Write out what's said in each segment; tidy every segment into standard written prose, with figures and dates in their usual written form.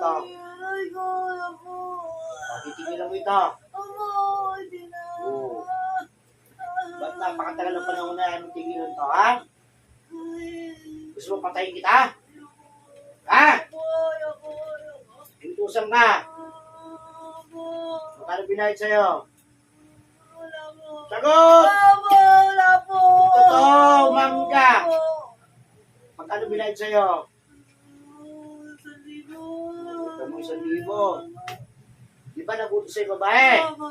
ito. Ay, ko na po. Titigilan mo ito. Opo, hindi na. Oo. Ba't napakatagal ng panahon na ayaw tigilan to, ha? Gusto mo patayin kita? Ha? Ayoko. Inutusan ka. Opo. Magkano binayad sa'yo? Wala po. Sagot! Wala po. Totoo, mangga. Opo. Magkano binayad sa'yo? 1,000. Ito mo 1,000. Di ba nagutos sa'yo babae? Opo.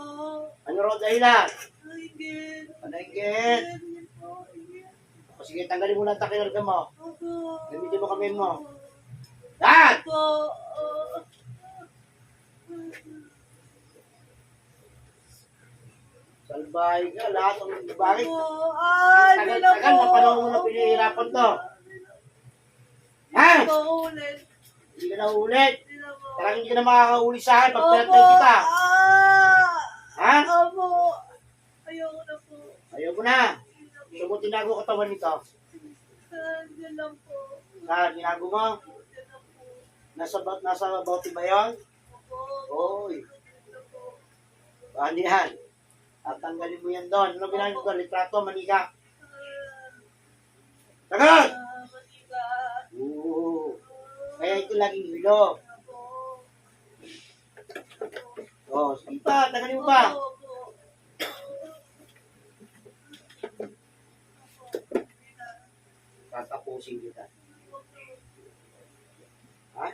Ano raw dahilan? Ingit. Panaingit. Ingit po, ingit. O sige, tanggalin mo lang ang takinarga mo. Opo. Gamitin mo kami mo. Yan! Opo. Salbahe ka, lahat ng bakit? Ay, hindi na po. Tagal na panahon mo na pinahihirapan to. Ha? Hindi po ulit. Hindi ka na ulit. Hindi na po. Talagang hindi ka na makakaulit sa akin pag Opo. pinatay kita. Ha? Opo. Ayoko na po. Ayaw mo na. Gusto mo tinago katawan nito. Diyan lang po. Saan? Tinago mo? Diyan lang po. Nasa bauti ba yun? Opo. Oy. Paano yan? Tatanggalin mo yan doon. Ano ginagawa mo doon? Litrato, manika. Tagal! Manika. Oo. Kaya ito laging hilo. Oh, sige pa. Tagalin mo pa. Opo. Tatapusin kita. Ha?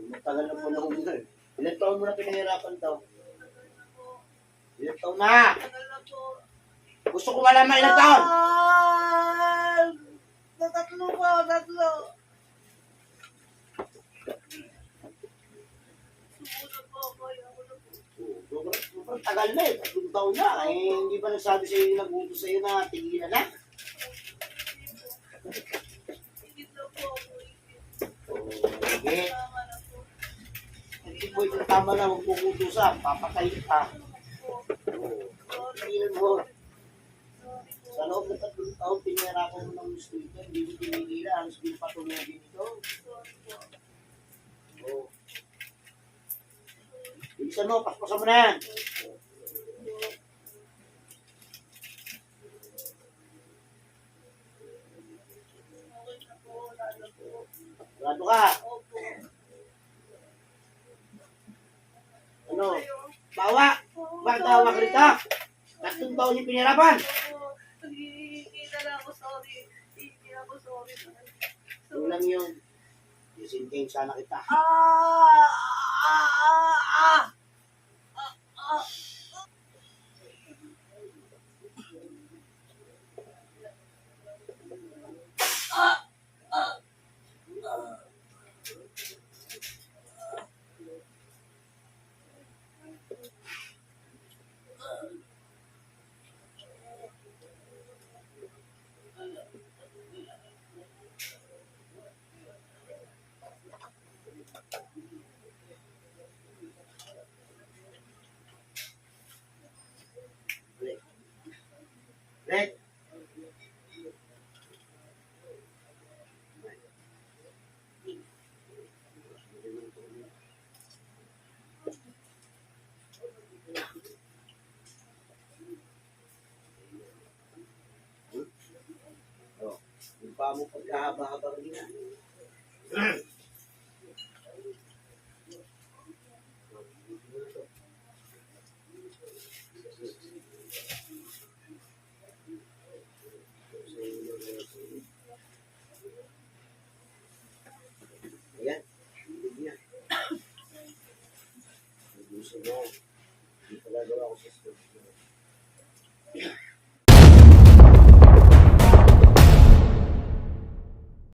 Matagal na po na umulan. Ilan taon mo na pinahirapan to? Ilan taon na? Tagal na po. Gusto ko malaman ilan taon? Tatlo po. Tatlo. Sumunod po ako. Ayoko na po. Sobrang tagal na eh. 3 taon na. Eh, hindi ba nagsabi sa'yo yung nag-utos sa'yo na tigilan na? Ingit na po ako. Ingit. Oo, sige. Tama na po. Hindi po ito tama na. Huwag mong utusan. Papatayin ka. Oo. Tigilan mo. Sa loob ng 3 taon, pinahirapan mo ng gusto ito. Hindi mo tinigilan. Ang gusto yung patuloy dito. Oo. Bilisan mo. Paspasan mo na yan. Sigurado ka. Ano? Bawa. Bakit tawa ka rito? 3 taon yung pinahirapan. Hindi na ako sorry. Hindi ako sorry. Ano lang yun? Isintain sana kita. Red. Oh, yung pa mo pagkahaba-haba kanina. Ayan. Ayan. Gusto mo.